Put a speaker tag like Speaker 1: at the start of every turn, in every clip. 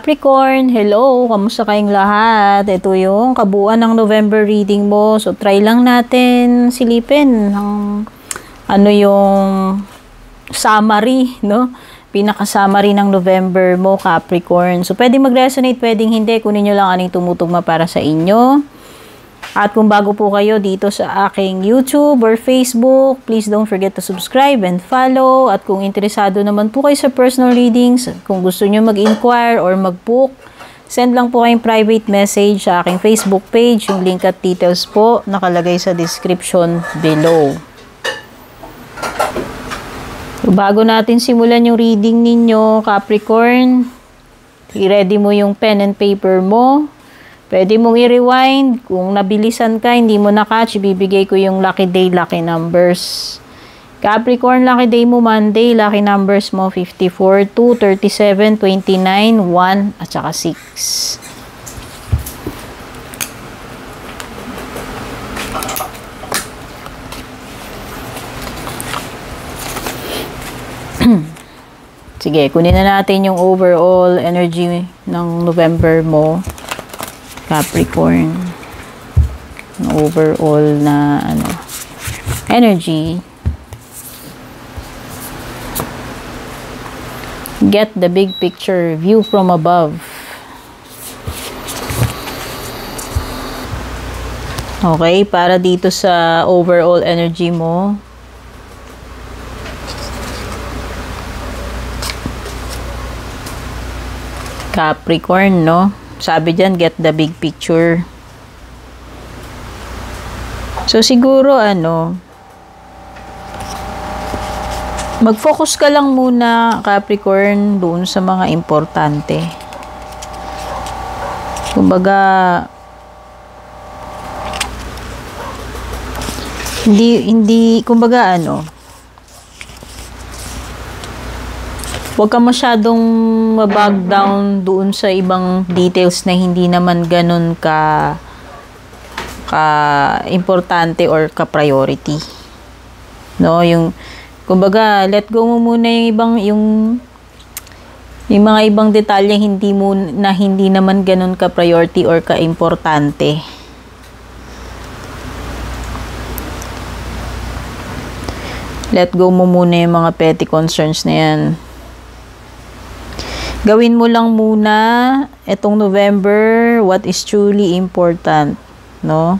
Speaker 1: Capricorn, hello! Kamusta kayong lahat? Ito yung kabuuan ng November reading mo. So, try lang natin silipin ng ano yung summary, no? Pinaka-summary ng November mo, Capricorn. So, pwedeng mag-resonate, pwedeng hindi. Kunin nyo lang anong tumutugma para sa inyo. At kung bago po kayo dito sa aking YouTube or Facebook, please don't forget to subscribe and follow. At kung interesado naman po kayo sa personal readings, kung gusto nyo mag-inquire or mag-book, send lang po kayong private message sa aking Facebook page. Yung link at details po nakalagay sa description below. So, bago natin simulan yung reading ninyo, Capricorn, i-ready mo yung pen and paper mo. Pwede mong i-rewind. Kung nabilisan ka, hindi mo na-catch, ibibigay ko yung lucky day, lucky numbers. Capricorn, lucky day mo Monday, lucky numbers mo 54, 2, 37, 29, 1, at saka 6. Sige, kunin na natin yung overall energy ng November mo. Capricorn, overall na energy. Get the big picture, view from above. Okay, para dito sa overall energy mo. Capricorn, no? Sabi dyan, get the big picture. So, siguro, mag-focus ka lang muna, Capricorn, doon sa mga importante. Kumbaga, kumbaga, huwag ka masyadong mabag down doon sa ibang details na hindi naman ganun ka importante or ka priority. No, kumbaga, let go mo muna yung mga ibang detalye hindi naman ganun ka priority or ka importante. Let go mo muna yung mga petty concerns na yan. Gawin mo lang muna itong November what is truly important, no?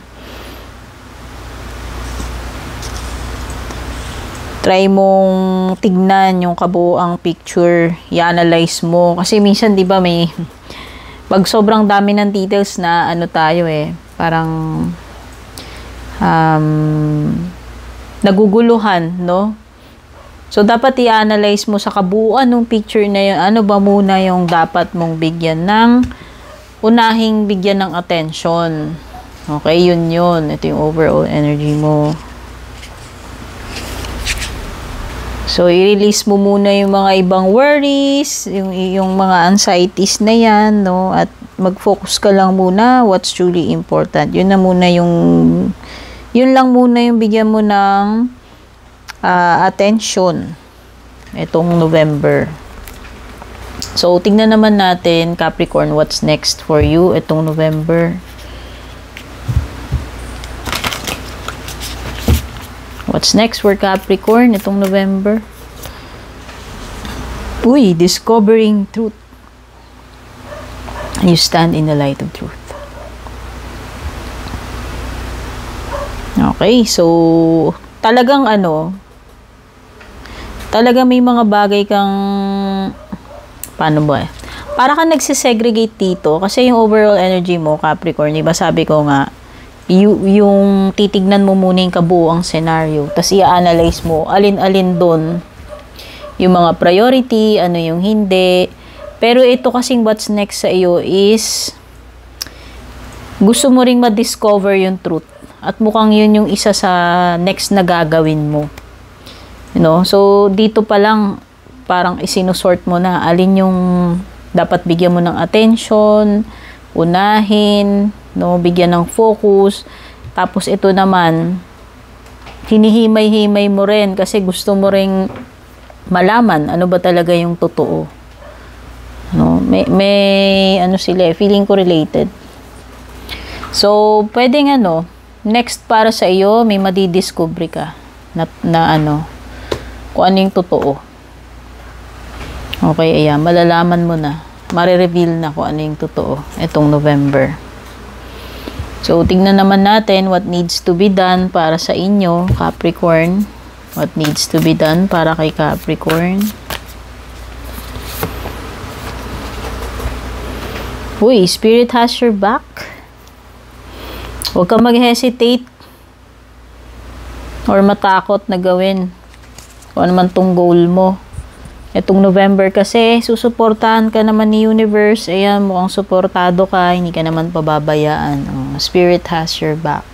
Speaker 1: Try mong tignan yung kabuuang picture, i-analyze mo kasi minsan 'di ba pag sobrang dami ng details na tayo parang naguguluhan, no? So, dapat i-analyze mo sa kabuuan ng picture na yun. Ano ba muna yung dapat mong unahing bigyan ng attention. Okay, yun. Ito yung overall energy mo. So, i-release mo muna yung mga ibang worries, yung mga anxieties na yan, no? At mag-focus ka lang muna what's truly important. Yun lang muna yung bigyan mo ng attention itong November. So, tingnan naman natin, Capricorn, what's next for you itong November. What's next for Capricorn itong November? Uy, discovering truth. You stand in the light of truth. Okay, so talagang talaga may mga bagay kang para ka nagsisegregate dito kasi yung overall energy mo, Capricorn, diba sabi ko nga yung titignan mo muna yung kabuuang scenario tas i-analyze mo alin-alin doon yung mga priority, ano yung hindi, pero ito kasing what's next sa iyo is gusto mo ring ma-discover yung truth at mukhang yun yung isa sa next na gagawin mo. So, dito pa lang, parang isinusort mo na alin yung dapat bigyan mo ng attention, unahin, no, bigyan ng focus. Tapos, ito naman, hinihimay-himay mo rin kasi gusto mo ring malaman ano ba talaga yung totoo. No? May ano sila, feeling ko related. So, pwedeng ano, next para sa iyo, may madidiscover ka na ano, kung ano yung totoo. Okay, ayan, malalaman mo na. Marireveal na kung ano yung totoo itong November. So, tingnan naman natin what needs to be done para sa inyo, Capricorn. What needs to be done para kay Capricorn. Uy, Spirit has your back. Huwag kang mag-hesitate or matakot na gawin kung ano man tong goal mo. Itong November kasi, susuportahan ka naman ni Universe. Ayan, mukhang suportado ka. Hindi ka naman pababayaan. Spirit has your back.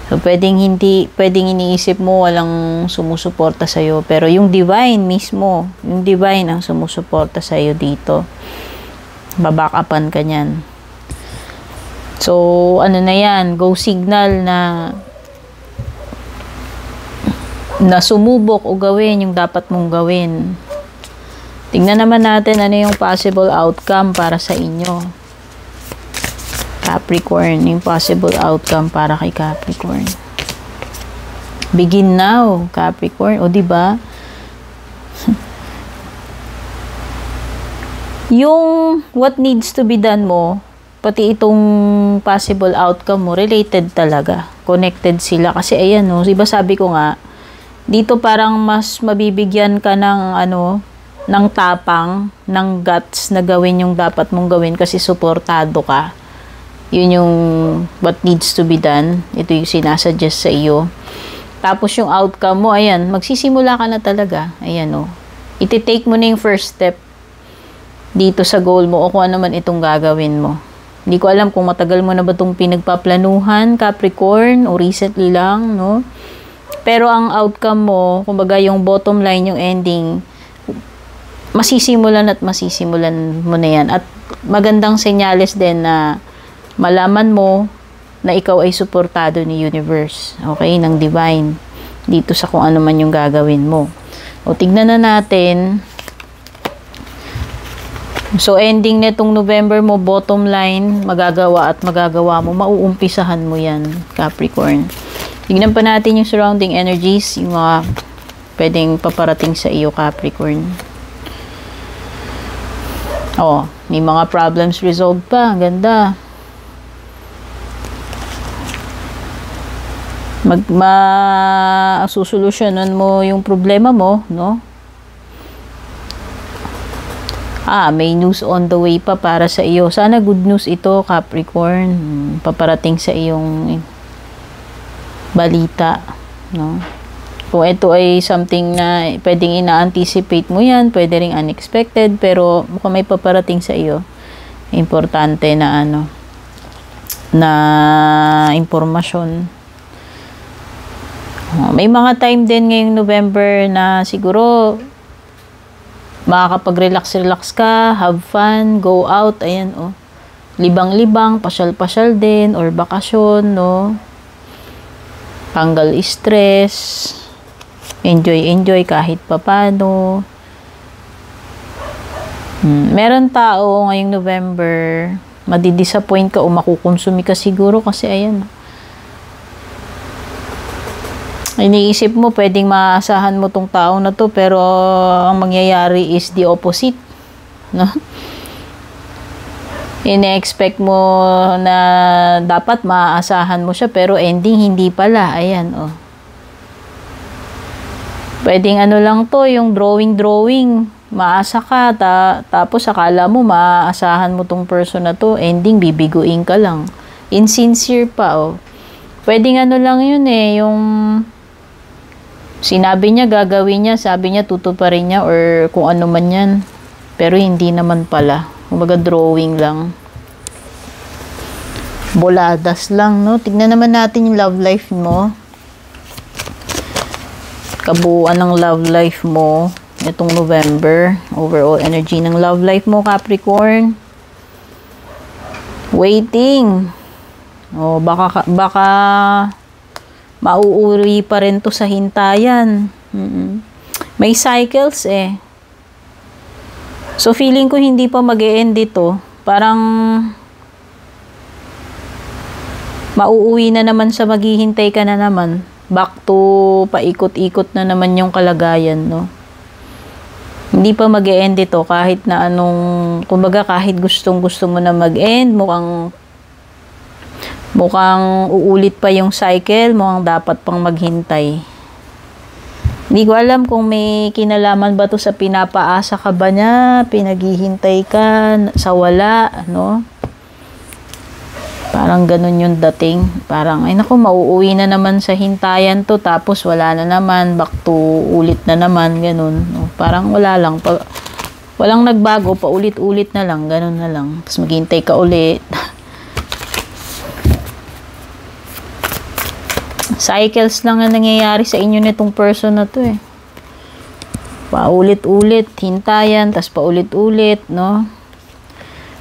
Speaker 1: So, pwedeng iniisip mo walang sumusuporta sa'yo. Pero yung Divine mismo, yung Divine ang sumusuporta sa'yo dito. Babackupan ka niyan. So, ano na yan? Go signal na sumubok o gawin yung dapat mong gawin. Tingnan naman natin ano yung possible outcome para sa inyo. Capricorn, yung possible outcome para kay Capricorn. Begin now, Capricorn. O, diba? Yung what needs to be done mo, pati itong possible outcome mo, related talaga. Connected sila. Kasi, ayan, no, diba sabi ko nga, dito parang mas mabibigyan ka ng ng tapang, ng guts na gawin yung dapat mong gawin kasi suportado ka. Yun yung what needs to be done. Ito yung sinasuggest sa iyo. Tapos yung outcome mo, ayan, magsisimula ka na talaga. Ayan, o. Iti-take mo na yung first step dito sa goal mo o kung ano man itong gagawin mo. Hindi ko alam kung matagal mo na ba itong pinagpaplanuhan, Capricorn, o recently lang, no? Pero ang outcome mo, kumbaga yung bottom line, yung ending, masisimulan mo na yan. At magandang senyales din na malaman mo na ikaw ay suportado ni Universe, okay, ng Divine, dito sa kung ano man yung gagawin mo. O, tignan na natin. So, ending netong November mo, bottom line, magagawa mo, mauumpisahan mo yan, Capricorn. Tignan pa natin yung surrounding energies, yung mga pwedeng paparating sa iyo, Capricorn. Oh, may mga problems resolved pa. Ang ganda. Susolusyonan mo yung problema mo, no? May news on the way pa para sa iyo. Sana good news ito, Capricorn. Paparating sa iyong balita, no? Kung ito ay something na pwedeng ina-anticipate mo yan, pwede ring unexpected, pero mukhang may paparating sa iyo. Importante na na impormasyon. May mga time din ngayong November na siguro makakapag-relax ka, have fun, go out, ayan, oh. Libang-libang, pasyal-pasyal din, or bakasyon, no? Tanggal stress, enjoy kahit papano. Meron tao ngayong November, madidisappoint ka o makukonsumi ka siguro kasi ayan. Iniisip mo, pwedeng maasahan mo tong tao na to, pero ang mangyayari is the opposite. No? Ine-expect mo na dapat maaasahan mo siya, pero ending hindi pala. Ayan, oh. Pwedeng lang to, yung drawing. Maasa ka, tapos akala mo maaasahan mo tong person na to, ending bibiguin ka lang. Insincere pa, oh. Pwedeng lang yun yung sinabi niya, gagawin niya, sabi niya, tutuparin niya, or kung ano man yan. Pero hindi naman pala. Kumbaga drawing lang. Boladas lang, no? Tignan naman natin yung love life mo. Kabuuan ng love life mo itong November. Overall energy ng love life mo, Capricorn. Waiting. O, baka mauuri pa rin to sa hintayan. May cycles So, feeling ko hindi pa mag-e-end dito. Parang mauuwi na naman sa maghihintay ka na naman. Back to paikot-ikot na naman yung kalagayan, no? Hindi pa mag-e-end dito kahit na anong, kumbaga kahit gustong-gusto mo na mag-end, mukhang uulit pa yung cycle, mukhang dapat pang maghintay. Hindi ko alam kung may kinalaman ba to sa pinapaasa ka ba niya, pinaghihintay ka sa wala, no? Parang ganun yung dating. Parang, ay naku, mauuwi na naman sa hintayan to, tapos wala na naman, back to ulit na naman, ganun. No? Parang wala lang. Walang nagbago, paulit-ulit na lang, ganun na lang. Tapos maghintay ka ulit. Cycles lang ang nangyayari sa inyo nitong person na to eh. Paulit-ulit, hintayan, tapos paulit-ulit, no?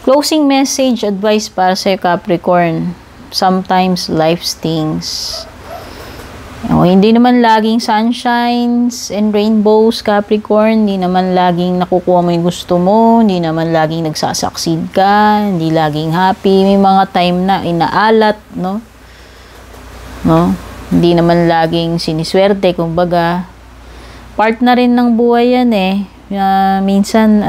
Speaker 1: Closing message, advice para sa Capricorn. Sometimes life stings. Hindi naman laging sunshines and rainbows, Capricorn. Hindi naman laging nakukuha mo yung gusto mo. Hindi naman laging nagsasucceed ka. Hindi laging happy. May mga time na inaalat, no? No? Hindi naman laging siniswerte, kumbaga. Part na rin ng buhay yan eh. Minsan,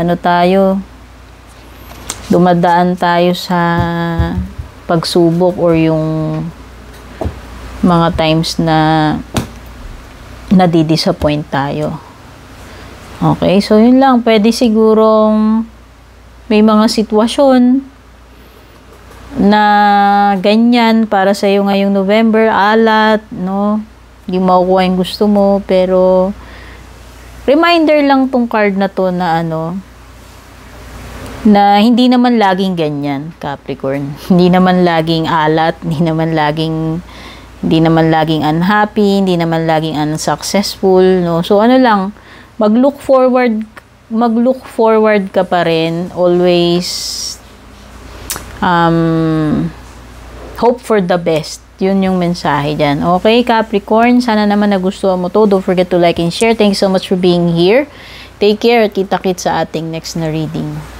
Speaker 1: dumadaan tayo sa pagsubok or yung mga times na nadi-disappoint tayo. Okay, so yun lang. Pwede sigurong may mga sitwasyon na ganyan para sa iyo ngayong November, alat, no? Hindi makukuha yung gusto mo, pero reminder lang tong card na to na na hindi naman laging ganyan, Capricorn. Hindi naman laging alat, hindi naman laging unhappy, hindi naman laging unsuccessful, no? So lang, mag-look forward ka pa rin, always hope for the best. Yun yung mensahe dyan. Okay, Capricorn, sana naman nagustuhan mo to. Don't forget to like and share. Thanks so much for being here. Take care at kita-kits sa ating next na reading.